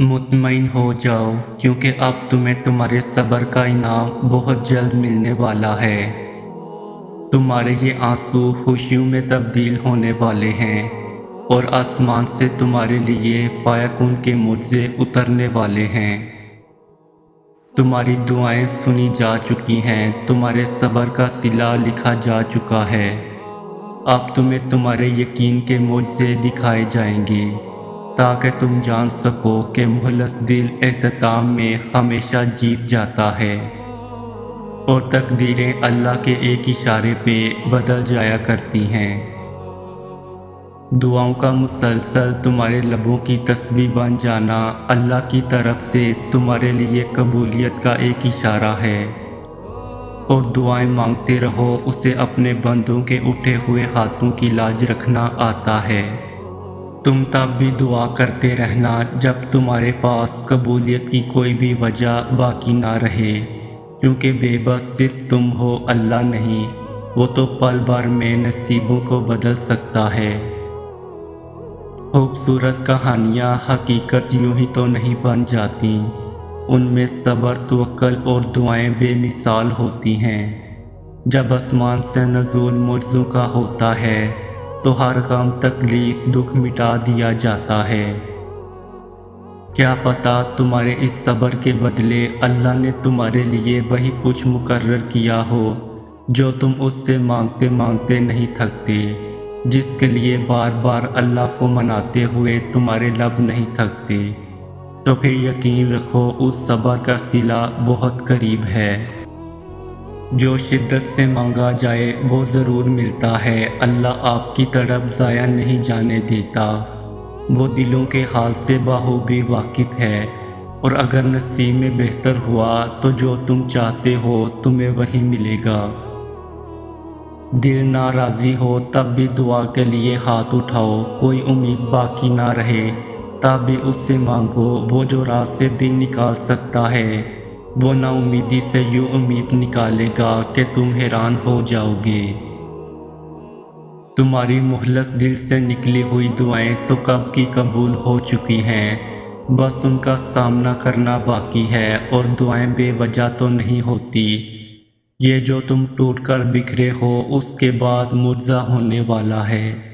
मुतमईन हो जाओ क्योंकि अब तुम्हें तुम्हारे सब्र का इनाम बहुत जल्द मिलने वाला है। तुम्हारे ये आंसू खुशियों में तब्दील होने वाले हैं और आसमान से तुम्हारे लिए फायकून के मुझसे उतरने वाले हैं। तुम्हारी दुआएं सुनी जा चुकी हैं, तुम्हारे सब्र का सिला लिखा जा चुका है। अब तुम्हें तुम्हारे यकीन के मुझसे दिखाए जाएंगे ताकि तुम जान सको कि मुखलिस दिल एहतिताम में हमेशा जीत जाता है और तकदीरें अल्लाह के एक इशारे पे बदल जाया करती हैं। दुआओं का मुसलसल तुम्हारे लबों की तस्बीह बन जाना अल्लाह की तरफ से तुम्हारे लिए कबूलियत का एक इशारा है। और दुआएं मांगते रहो, उसे अपने बंदों के उठे हुए हाथों की लाज रखना आता है। तुम तब भी दुआ करते रहना जब तुम्हारे पास कबूलियत की कोई भी वजह बाकी ना रहे, क्योंकि बेबस सिर्फ तुम हो, अल्लाह नहीं। वो तो पल भर में नसीबों को बदल सकता है। खूबसूरत कहानियाँ हकीकत यूं ही तो नहीं बन जाती, उनमें सब्र, तवक्कुल और दुआएं बेमिसाल होती हैं। जब आसमान से नज़ूल मुर्ज़ों का होता है तो हर गम, तकलीफ, दुख मिटा दिया जाता है। क्या पता तुम्हारे इस सब्र के बदले अल्लाह ने तुम्हारे लिए वही कुछ मुकर्रर किया हो जो तुम उससे मांगते मांगते नहीं थकते, जिसके लिए बार बार अल्लाह को मनाते हुए तुम्हारे लब नहीं थकते। तो फिर यकीन रखो, उस सब्र का सिला बहुत करीब है। जो शिद्दत से मांगा जाए वो ज़रूर मिलता है। अल्लाह आपकी तरफ ज़ाया नहीं जाने देता। वो दिलों के हाल से बाखूबी वाकिफ़ है और अगर नसीब में बेहतर हुआ तो जो तुम चाहते हो तुम्हें वही मिलेगा। दिल नाराज़ी हो तब भी दुआ के लिए हाथ उठाओ, कोई उम्मीद बाकी ना रहे तब भी उससे मांगो। वो जो रात से दिन निकाल सकता है वो नाउमीदी से यूँ उम्मीद निकालेगा कि तुम हैरान हो जाओगे। तुम्हारी मुखलिस दिल से निकली हुई दुआएं तो कब की कबूल हो चुकी हैं, बस उनका सामना करना बाकी है। और दुआएं बेवजह तो नहीं होती, ये जो तुम टूट कर बिखरे हो उसके बाद मुर्जा होने वाला है।